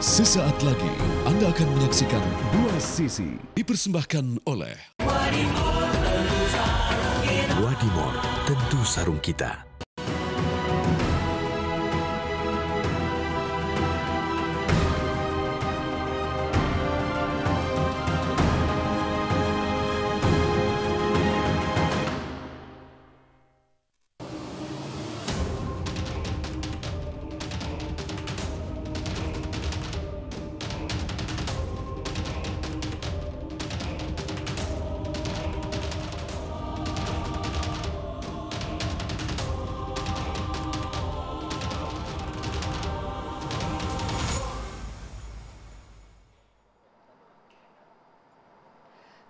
Sesaat lagi Anda akan menyaksikan Dua Sisi dipersembahkan oleh Wadimor, tentu sarung kita.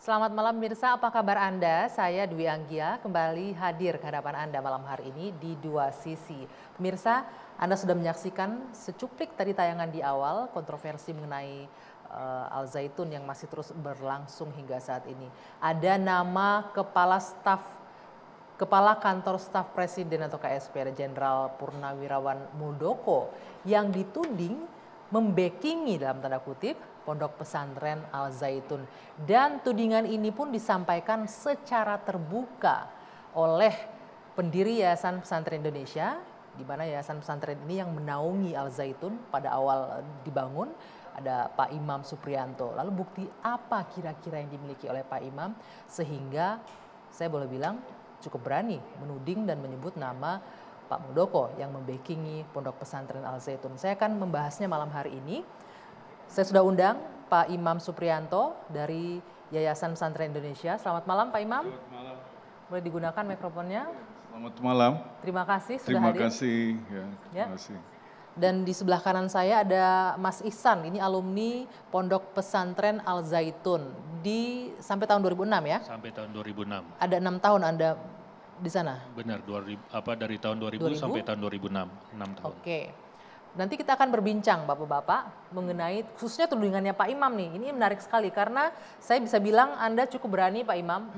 Selamat malam pemirsa, apa kabar Anda? Saya Dwi Anggia kembali hadir ke hadapan Anda malam hari ini di Dua Sisi. Pemirsa, Anda sudah menyaksikan secuplik tadi tayangan di awal kontroversi mengenai Al Zaitun yang masih terus berlangsung hingga saat ini. Ada nama Kepala Kantor Staf Presiden atau KSP, Jenderal Purnawirawan Muldoko yang dituding membackingi dalam tanda kutip Pondok Pesantren Al Zaitun, dan tudingan ini pun disampaikan secara terbuka oleh pendiri Yayasan Pesantren Indonesia, di mana Yayasan Pesantren ini yang menaungi Al Zaitun pada awal dibangun. Ada Pak Imam Suprianto. Lalu bukti apa kira-kira yang dimiliki oleh Pak Imam sehingga saya boleh bilang cukup berani menuding dan menyebut nama Pak Muldoko yang membackingi Pondok Pesantren Al Zaitun. Saya akan membahasnya malam hari ini. Saya sudah undang Pak Imam Suprianto dari Yayasan Pesantren Indonesia. Selamat malam Pak Imam. Selamat malam. Boleh digunakan mikrofonnya. Selamat malam. Terima kasih sudah Terima hadir. kasih. Terima kasih. Dan di sebelah kanan saya ada Mas Ihsan, ini alumni Pondok Pesantren Al Zaitun sampai tahun 2006 ya? Sampai tahun 2006. Ada 6 tahun Anda di sana? Benar, dari tahun 2000 sampai tahun 2006, 6 tahun. Oke. Nanti kita akan berbincang Bapak-Bapak mengenai khususnya tudingannya Pak Imam nih. Ini menarik sekali karena saya bisa bilang Anda cukup berani Pak Imam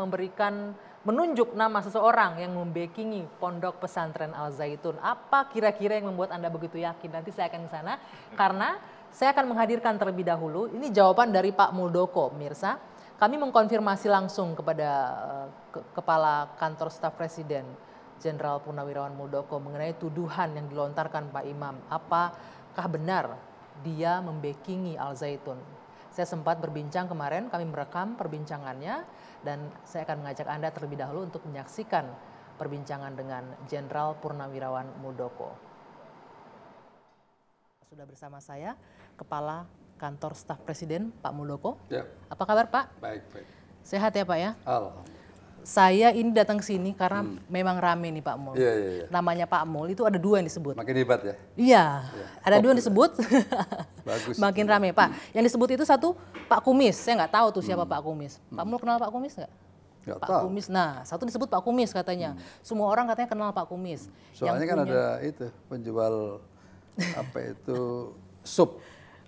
menunjuk nama seseorang yang membackingi Pondok Pesantren Al Zaitun. Apa kira-kira yang membuat Anda begitu yakin? Nanti saya akan ke sana karena saya akan menghadirkan terlebih dahulu. Ini jawaban dari Pak Muldoko, pemirsa. Kami mengkonfirmasi langsung kepada Kepala Kantor Staf Presiden Jenderal Purnawirawan Muldoko mengenai tuduhan yang dilontarkan Pak Imam. Apakah benar dia membackingi Al Zaitun? Saya sempat berbincang kemarin, kami merekam perbincangannya dan saya akan mengajak Anda terlebih dahulu untuk menyaksikan perbincangan dengan Jenderal Purnawirawan Muldoko. Sudah bersama saya Kepala Kantor Staf Presiden Pak Muldoko. Ya. Apa kabar Pak? Baik, baik. Sehat ya Pak ya? Alhamdulillah. Saya ini datang ke sini karena memang rame nih Pak Mul. Iya. Namanya Pak Mul itu ada 2 yang disebut. Makin hebat ya? Iya, ada 2 yang disebut. Bagus. Makin rame Pak. Yang disebut itu satu Pak Kumis. Saya nggak tahu tuh siapa Pak Kumis. Pak Mul kenal Pak Kumis nggak? Nggak Pak tahu. Kumis. Nah, satu disebut Pak Kumis katanya. Semua orang katanya kenal Pak Kumis. Soalnya kan ada itu penjual apa itu sup.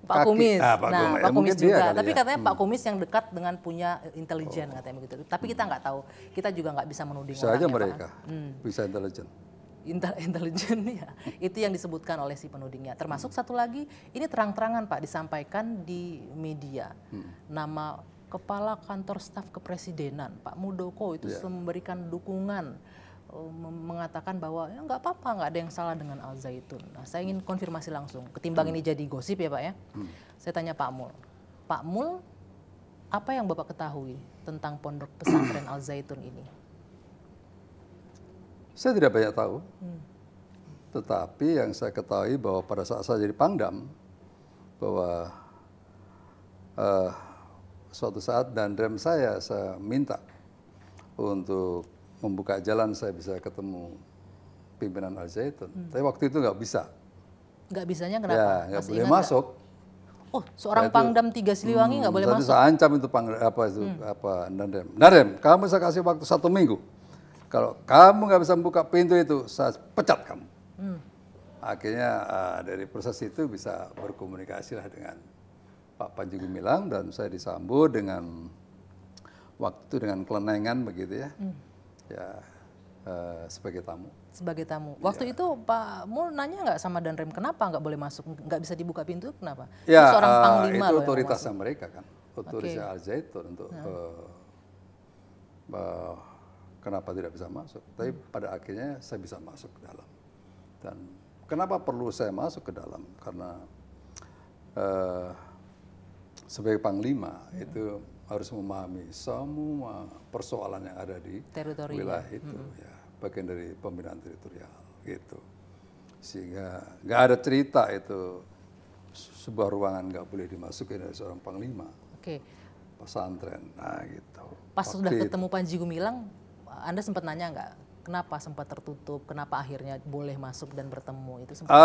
Pak Kumis. Pak Nah, Kumis. Pak Kumis juga. Tapi ya. katanya Pak Kumis yang dekat dengan punya intelijen katanya begitu. Tapi kita nggak tahu. Kita juga nggak bisa menuding Bisa orang aja ya, Pak. mereka bisa intelijen. Intelijen ya. Itu yang disebutkan oleh si penudingnya. Termasuk satu lagi, ini terang-terangan Pak disampaikan di media. Nama Kepala Kantor Staf Kepresidenan Pak Muldoko itu memberikan dukungan, mengatakan bahwa ya nggak apa-apa, nggak ada yang salah dengan Al Zaitun. Nah, saya ingin konfirmasi langsung. Ketimbang ini jadi gosip ya Pak ya. Saya tanya Pak Mul. Pak Mul, apa yang Bapak ketahui tentang Pondok Pesantren Al Zaitun ini? Saya tidak banyak tahu. Tetapi yang saya ketahui bahwa pada saat saya jadi Pangdam, bahwa suatu saat Danrem saya minta untuk membuka jalan saya bisa ketemu pimpinan Al Zaitun. Tapi waktu itu nggak bisa. Nggak bisanya kenapa? Ya, nggak Masih boleh ingat nggak? masuk. Oh, seorang Pangdam 3 Siliwangi nggak boleh masuk? Saya ancam itu Danrem. Danrem, kamu saya kasih waktu 1 minggu. Kalau kamu nggak bisa membuka pintu itu, saya pecat kamu. Akhirnya dari proses itu bisa berkomunikasi lah dengan Pak Panji Gumilang dan saya disambut dengan waktu itu dengan kelenengan begitu ya. Ya sebagai tamu. Sebagai tamu. Waktu itu Pak Mul nanya nggak sama Danrem kenapa nggak boleh masuk, nggak bisa dibuka pintu, kenapa? Ya, Itu seorang panglima itu loh yang mau otoritasnya masuk. mereka kan, otoritasnya Al Zaitun untuk kenapa tidak bisa masuk. Tapi pada akhirnya saya bisa masuk ke dalam. Dan kenapa perlu saya masuk ke dalam? Karena sebagai panglima itu harus memahami semua persoalan yang ada di Teritori, wilayah itu, ya, bagian dari pembinaan teritorial gitu. Sehingga nggak ada cerita itu sebuah ruangan nggak boleh dimasuki dari seorang panglima Oke. pesantren. Nah gitu. Pas Waktu sudah itu. ketemu Panji Gumilang, Anda sempat nanya nggak kenapa sempat tertutup, kenapa akhirnya boleh masuk dan bertemu itu sempat?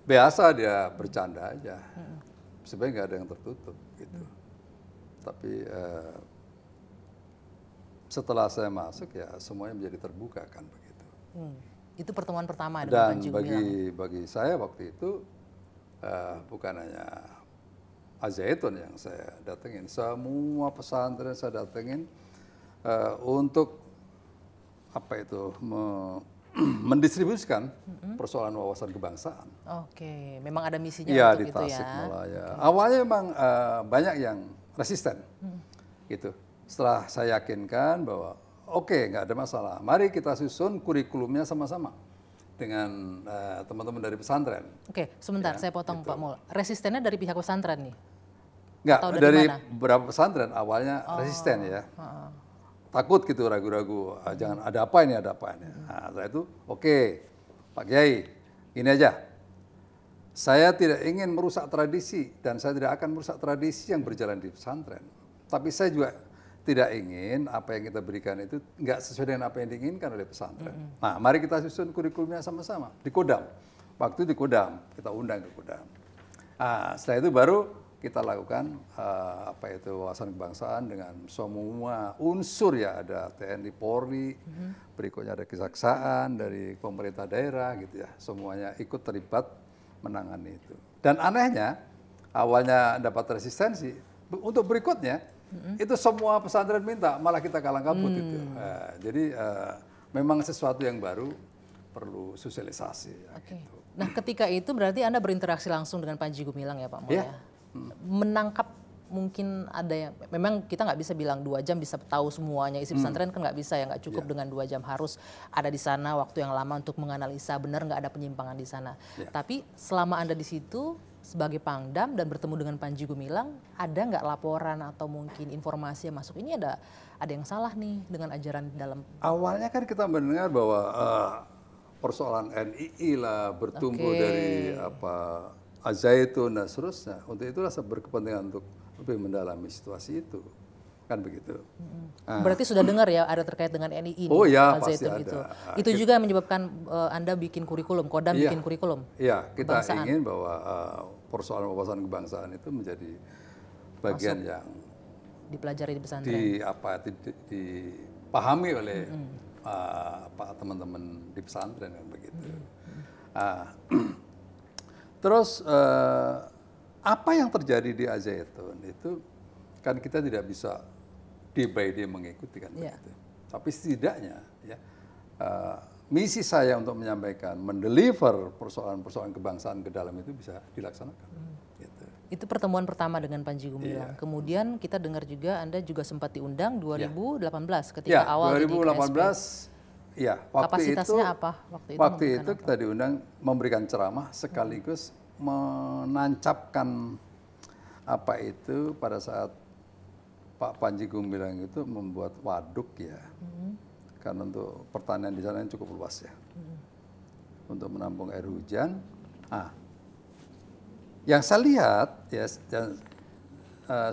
Biasa dia bercanda aja. Sebenarnya nggak ada yang tertutup gitu. Tapi setelah saya masuk ya semuanya menjadi terbuka kan begitu. Itu pertemuan pertama dengan Dan Panji Gumilang. bagi saya waktu itu bukan hanya Al Zaitun yang saya datengin, semua pesantren saya datengin untuk apa itu mendistribusikan persoalan wawasan kebangsaan. Oke, memang ada misinya Iya untuk di itu ya. Tasikmalaya. Awalnya memang banyak yang resisten, gitu. Setelah saya yakinkan bahwa oke, nggak ada masalah, mari kita susun kurikulumnya sama-sama dengan teman-teman dari pesantren. Oke, sebentar saya potong Pak Mul. Resistennya dari pihak pesantren nih? Nggak, Atau dari dari mana? beberapa pesantren awalnya resisten ya. Takut gitu, ragu-ragu, jangan ada apa ini, ada apa ini. Nah, setelah itu, oke, Pak Kiai, ini aja. Saya tidak ingin merusak tradisi dan saya tidak akan merusak tradisi yang berjalan di pesantren. Tapi saya juga tidak ingin apa yang kita berikan itu nggak sesuai dengan apa yang diinginkan oleh pesantren. Nah, mari kita susun kurikulumnya sama-sama di Kodam. Waktu di Kodam, kita undang ke Kodam. Nah, setelah itu baru kita lakukan apa itu wawasan kebangsaan dengan semua unsur ya, ada TNI, Polri, berikutnya ada kejaksaan dari pemerintah daerah gitu ya, semuanya ikut terlibat menangani itu. Dan anehnya awalnya dapat resistensi, untuk berikutnya itu semua pesantren minta, malah kita kalang kabut itu. Jadi memang sesuatu yang baru perlu sosialisasi. Ya, gitu. Nah, ketika itu berarti Anda berinteraksi langsung dengan Panji Gumilang ya Pak Mul ya? Menangkap mungkin ada yang, memang kita nggak bisa bilang 2 jam bisa tahu semuanya isi pesantren kan nggak bisa ya, nggak cukup dengan 2 jam, harus ada di sana waktu yang lama untuk menganalisa benar nggak ada penyimpangan di sana. Tapi selama Anda di situ sebagai Pangdam dan bertemu dengan Panji Gumilang, ada nggak laporan atau mungkin informasi yang masuk ini ada yang salah nih dengan ajaran dalam? Awalnya kan kita mendengar bahwa persoalan NII lah bertumbuh dari apa Al Zaitun dan seterusnya. Untuk itulah saya berkepentingan untuk lebih mendalami situasi itu, kan begitu. Berarti sudah dengar ya ada terkait dengan NII? Oh ya, Al pasti Zaitun ada. Itu juga yang menyebabkan Anda bikin kurikulum, Kodam bikin kurikulum? Iya, kita kebangsaan. ingin bahwa persoalan wawasan kebangsaan itu menjadi bagian yang Dipelajari di pesantren? dipahami oleh teman-teman di pesantren kan begitu. Terus apa yang terjadi di Al Zaitun itu kan kita tidak bisa day by day mengikuti kan begitu. Tapi setidaknya ya misi saya untuk menyampaikan, mendeliver persoalan-persoalan kebangsaan ke dalam itu bisa dilaksanakan. Gitu. Itu pertemuan pertama dengan Panji Gumilang. Kemudian kita dengar juga Anda juga sempat diundang 2018 ketika awal 2018. Ya, kapasitasnya apa waktu itu kita diundang memberikan ceramah sekaligus menancapkan apa itu pada saat Pak Panji Gumilang itu membuat waduk ya. Karena untuk pertanian di sana cukup luas ya. Untuk menampung air hujan. Yang saya lihat ya,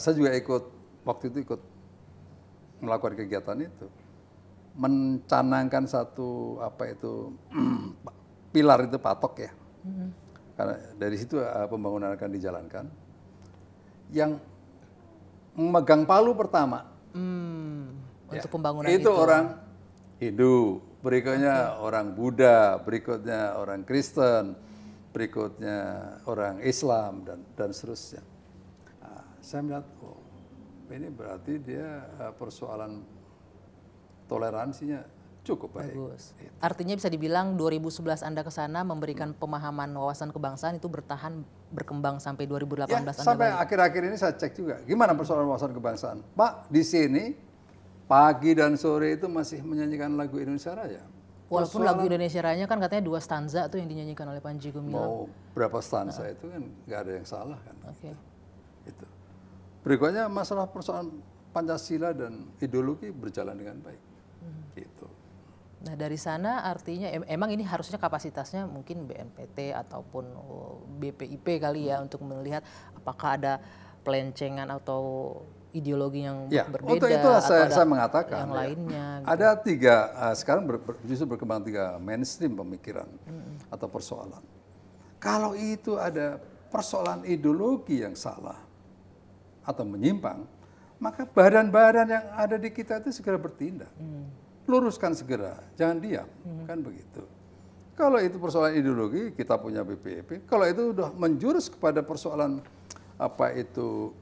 saya juga waktu itu ikut melakukan kegiatan itu. Mencanangkan satu apa itu pilar itu patok ya, karena dari situ pembangunan akan dijalankan. Yang memegang palu pertama untuk pembangunan itu orang Hindu, berikutnya orang Buddha, berikutnya orang Kristen, berikutnya orang Islam dan seterusnya. Saya melihat, ini berarti dia persoalan toleransinya cukup baik. Bagus. Artinya bisa dibilang 2011 Anda ke sana memberikan pemahaman wawasan kebangsaan itu berkembang sampai 2018 Ya, Anda sampai balik. akhir-akhir ini saya cek juga, gimana persoalan wawasan kebangsaan. Pak, di sini pagi dan sore itu masih menyanyikan lagu Indonesia Raya. Walaupun lagu Indonesia Raya kan katanya 2 stanza tuh yang dinyanyikan oleh Panji Gumilang. Mau berapa stansa itu kan nggak ada yang salah kan. Oke. Itu. Berikutnya masalah persoalan Pancasila dan ideologi berjalan dengan baik. Gitu. Nah dari sana artinya emang ini harusnya kapasitasnya mungkin BNPT ataupun BPIP kali ya untuk melihat apakah ada pelencengan atau ideologi yang Ya, berbeda untuk itulah atau ada saya mengatakan yang ya, lainnya. Gitu. ada 3 sekarang justru berkembang 3 mainstream pemikiran atau persoalan. Kalau itu ada persoalan ideologi yang salah atau menyimpang, maka badan-badan yang ada di kita itu segera bertindak. Luruskan segera, jangan diam, kan begitu. Kalau itu persoalan ideologi, kita punya BPIP. Kalau itu sudah menjurus kepada persoalan apa itu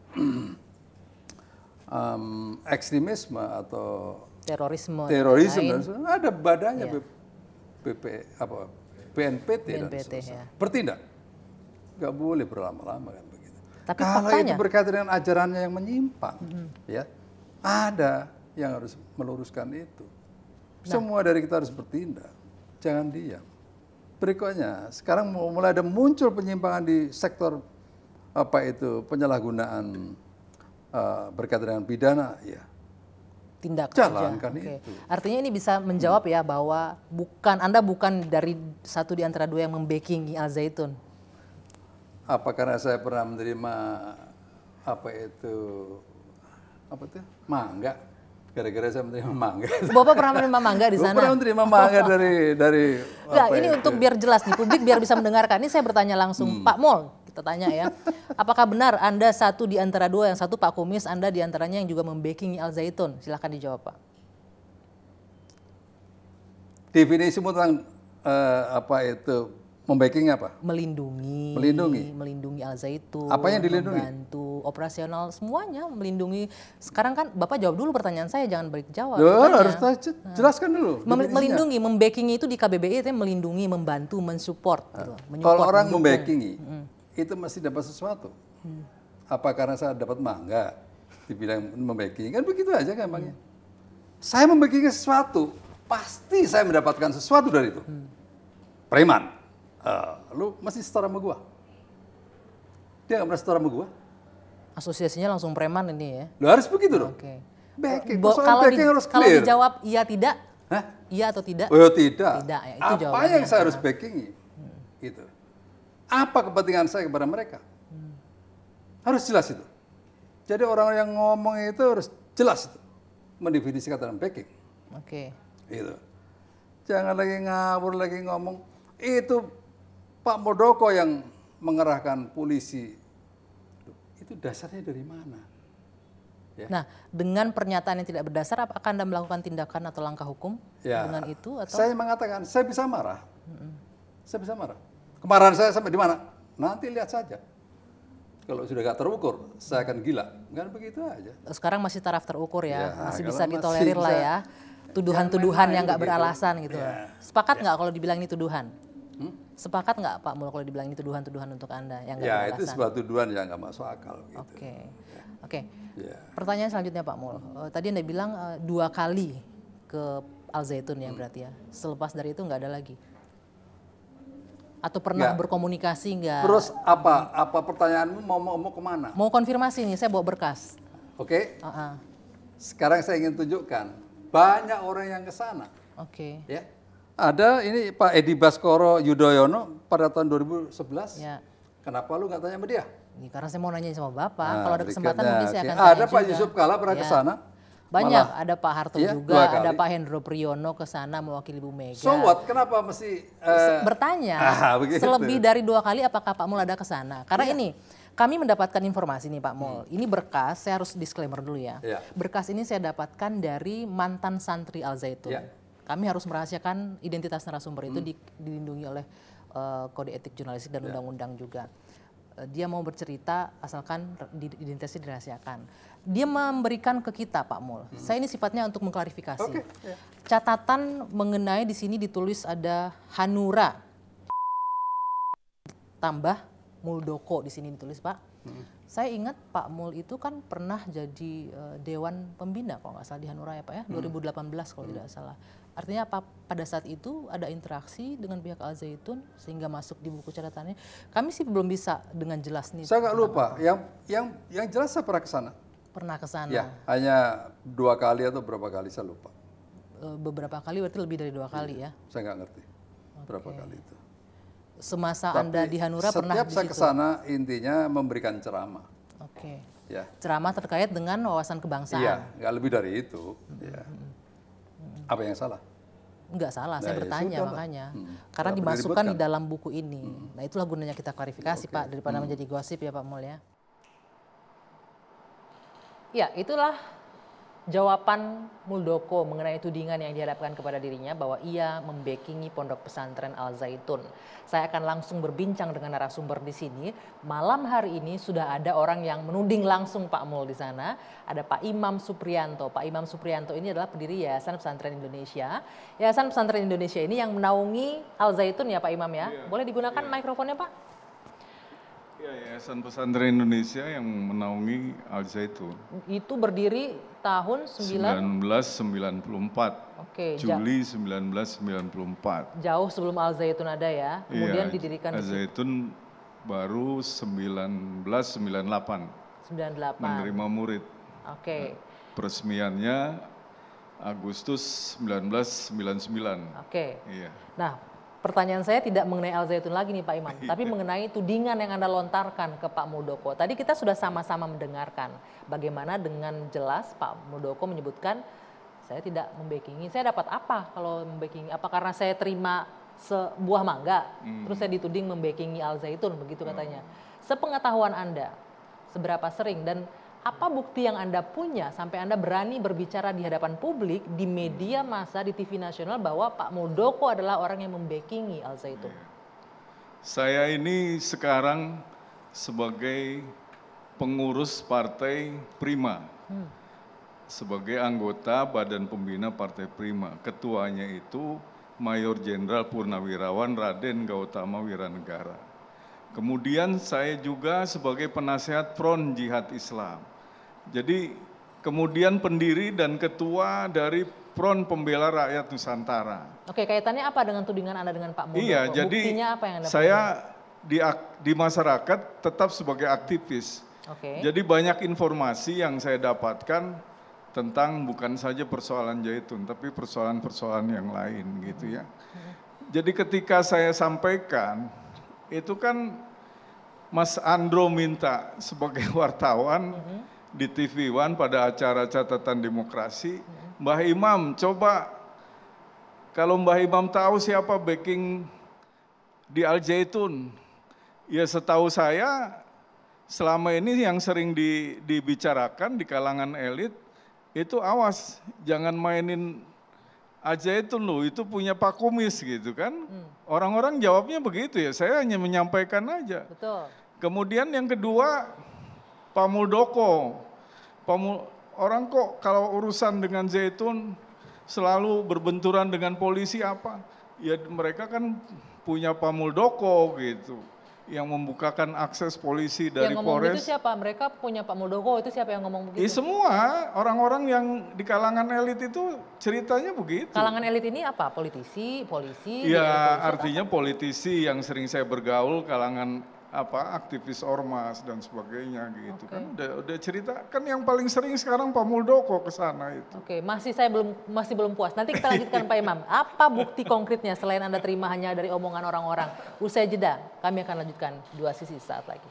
ekstremisme atau terorisme terorisme, dan dan ada badannya BNPT dan BNPT, seterusnya. ya. Bertindak, nggak boleh berlama-lama kan begitu. Tapi kalau faktanya, itu berkaitan dengan ajarannya yang menyimpang, ya ada yang harus meluruskan itu. Semua dari kita harus bertindak, jangan diam. Berikutnya, sekarang mulai ada muncul penyimpangan di sektor apa itu penyalahgunaan berkaitan dengan pidana, ya tindak jalankan aja. itu. Artinya ini bisa menjawab ya bahwa Anda bukan dari satu di antara 2 yang membackingi Al Zaitun. Apa karena saya pernah menerima apa itu mangga? Gara-gara saya menerima mangga. Bapak pernah menerima mangga di sana? Saya pernah menerima mangga dari Enggak, apa ini itu? untuk biar jelas nih, publik biar bisa mendengarkan. Ini saya bertanya langsung, Pak Mol, kita tanya ya. Apakah benar Anda satu di antara 2, yang satu Pak Kumis, Anda di antaranya yang juga membackingi Al Zaitun? Silahkan dijawab, Pak. Definisimu tentang apa itu membacking apa? Melindungi Al Zaitun. Apa yang dilindungi? Membantu operasional semuanya, melindungi. Sekarang kan Bapak jawab dulu pertanyaan saya, jangan balik jawab. Loh, harus jelaskan dulu. Melindungi, membackingi itu di KBBI itu melindungi, membantu, mensupport. Gitu. Kalau orang membackingi, itu mesti dapat sesuatu. Apa karena saya dapat mangga, dibilang membackingi, kan begitu aja gampangnya. Saya membackingi sesuatu, pasti saya mendapatkan sesuatu dari itu. Preman, lu mesti setara sama gua. Dia nggak pernah setara sama gua. Asosiasinya langsung preman ini ya. Lu harus begitu dong. Oke. Backing, Kalau harus kalau clear. dijawab iya tidak, Hah? iya atau tidak? Oh tidak. Tidak, ya, itu apa jawabannya. yang saya harus backingi? Gitu. Apa kepentingan saya kepada mereka? Harus jelas itu. Jadi orang yang ngomong itu harus jelas itu. Mendefinisikan dalam backing. Oke. Gitu. Jangan lagi ngawur lagi ngomong. Itu Pak Muldoko yang mengerahkan polisi. Itu dasarnya dari mana? Ya. Nah, dengan pernyataan yang tidak berdasar, apakah Anda melakukan tindakan atau langkah hukum Ya, dengan itu? Atau? saya mengatakan, saya bisa marah. Saya bisa marah. Kemarahan saya sampai di mana? Nanti lihat saja. Kalau sudah gak terukur, saya akan gila. Kan begitu aja. Sekarang masih taraf terukur ya, Ya, masih kalau bisa masih ditolerir lah bisa, ya. Tuduhan-tuduhan jangan yang nggak main-main beralasan begitu. gitu. Ya. Sepakat nggak kalau dibilang ini tuduhan? Sepakat nggak Pak Mul kalau dibilang ini tuduhan-tuduhan untuk Anda yang nggak Ya beralasan? itu sebuah tuduhan yang nggak masuk akal. Gitu. Oke. Ya. Pertanyaan selanjutnya Pak Mul. Tadi Anda bilang 2 kali ke Al Zaitun ya berarti ya. Selepas dari itu nggak ada lagi. Atau pernah Nggak. berkomunikasi nggak? Terus apa pertanyaanmu mau kemana? Mau konfirmasi nih, saya bawa berkas. Oke. Uh-uh. Sekarang saya ingin tunjukkan banyak orang yang ke sana. Oke. Ya. Ada ini Pak Edi Baskoro Yudhoyono pada tahun 2011. Ya. Kenapa lu nggak tanya sama dia? Ini karena saya mau nanya sama Bapak. Nah, Kalau ada kesempatan berikutnya, mungkin saya akan oke. tanya Ada Pak juga. Yusuf Kala pernah Ya. ke sana. Banyak, Malah, ada Pak Harto iya, juga, 2 ada kali. Pak Hendro Priyono ke sana mewakili Bu Mega. So what? Kenapa mesti Bertanya, begitu. selebih dari 2 kali apakah Pak Mul ada ke sana? Karena Iya. ini, kami mendapatkan informasi nih Pak Mul. Ini berkas, saya harus disclaimer dulu ya. Iya. Berkas ini saya dapatkan dari mantan santri Al Zaitun. Iya. Kami harus merahasiakan identitas narasumber itu dilindungi oleh kode etik jurnalistik dan undang-undang juga. dia mau bercerita asalkan identitasnya dirahasiakan. Dia memberikan ke kita Pak Mul. Saya ini sifatnya untuk mengklarifikasi. Oke, ya. Catatan mengenai di sini ditulis ada Hanura tambah Muldoko di sini ditulis Pak. Saya ingat Pak Mul itu kan pernah jadi Dewan Pembina kalau nggak salah di Hanura ya Pak ya, 2018 kalau tidak salah. Artinya apa? Pada saat itu ada interaksi dengan pihak Al Zaitun sehingga masuk di buku catatannya. Kami sih belum bisa dengan jelas nih. Saya nggak lupa. Yang jelas saya pernah ke sana. Pernah ke sana. Ya, hanya 2 kali atau berapa kali saya lupa. Beberapa kali berarti lebih dari 2 kali ya. Saya nggak ngerti berapa kali itu. Semasa Tapi Anda di Hanura pernah di setiap saya situ? ke sana intinya memberikan ceramah. Oke. Ya. Ceramah terkait dengan wawasan kebangsaan. Iya, nggak lebih dari itu. Ya. Apa yang salah? Enggak salah, saya Nah, ya bertanya sudah lah. makanya. Karena Nggak perlu dimasukkan di diributkan. dalam buku ini. Nah itulah gunanya kita klarifikasi Pak, daripada menjadi gosip ya Pak Mul ya. Ya itulah jawaban Muldoko mengenai tudingan yang dihadapkan kepada dirinya bahwa ia membackingi Pondok Pesantren Al Zaitun. Saya akan langsung berbincang dengan narasumber di sini. Malam hari ini sudah ada orang yang menuding langsung Pak Mul di sana. Ada Pak Imam Supriyanto. Pak Imam Supriyanto ini adalah pendiri Yayasan Pesantren Indonesia. Yayasan Pesantren Indonesia ini yang menaungi Al Zaitun ya Pak Imam ya. Boleh digunakan mikrofonnya Pak? Ya, Yayasan Pesantren Indonesia yang menaungi Al Zaitun. Itu berdiri tahun 1994. Oke, Juli 1994. jauh sebelum Al Zaitun ada ya. Kemudian Iya, didirikan Al di Zaitun baru 1998 98. menerima murid. Oke. Peresmiannya Agustus 1999. Oke. Iya. Nah, pertanyaan saya tidak mengenai Al Zaitun lagi nih Pak Imam, tapi mengenai tudingan yang Anda lontarkan ke Pak Muldoko. Tadi kita sudah sama-sama mendengarkan bagaimana dengan jelas Pak Muldoko menyebutkan saya tidak membackingi. Saya dapat apa kalau membackingi? Apa karena saya terima sebuah mangga, terus saya dituding membackingi Al Zaitun, begitu katanya. Sepengetahuan Anda, seberapa sering dan apa bukti yang Anda punya sampai Anda berani berbicara di hadapan publik, di media massa, di TV nasional bahwa Pak Muldoko adalah orang yang membackingi Al Zaitun? Saya ini sekarang sebagai pengurus Partai Prima. Sebagai anggota Badan Pembina Partai Prima. Ketuanya itu Mayor Jenderal Purnawirawan Raden Gautama Wiranegara. Kemudian saya juga sebagai penasehat Front Jihad Islam. Jadi kemudian pendiri dan ketua dari Front Pembela Rakyat Nusantara. Oke, kaitannya apa dengan tudingan Anda dengan Pak Muldoko? Iya, jadi Buktinya apa yang Anda saya di masyarakat tetap sebagai aktivis. Oke. Jadi banyak informasi yang saya dapatkan tentang bukan saja persoalan Zaitun, tapi persoalan-persoalan yang lain gitu ya. Jadi ketika saya sampaikan, itu kan Mas Andro minta sebagai wartawan di TV One pada acara catatan demokrasi, Mbah Imam coba kalau Mbah Imam tahu siapa backing di Al Zaitun, ya setahu saya selama ini yang sering dibicarakan di kalangan elit itu awas jangan mainin Al Zaitun loh, itu punya Pak Kumis gitu kan. Orang-orang jawabnya begitu ya, saya hanya menyampaikan aja. Betul. Kemudian yang kedua, Pak Muldoko. Orang kok kalau urusan dengan Zaitun selalu berbenturan dengan polisi apa? Ya mereka kan punya Pak Muldoko gitu. Yang membukakan akses polisi dari Yang ngomong Polres. itu siapa? Mereka punya Pak Muldoko, itu siapa yang ngomong begitu? Semua orang-orang yang di kalangan elit itu ceritanya begitu. Kalangan elit ini apa? Politisi, polisi? Ya polisi, artinya politisi yang sering saya bergaul kalangan aktivis ormas dan sebagainya gitu kan. Udah cerita kan yang paling sering sekarang Pak Muldoko ke sana itu. Oke, masih belum puas. Nanti kita lanjutkan Pak Imam. Apa bukti konkretnya selain Anda terima hanya dari omongan orang-orang? Usai jeda, kami akan lanjutkan Dua Sisi saat lagi.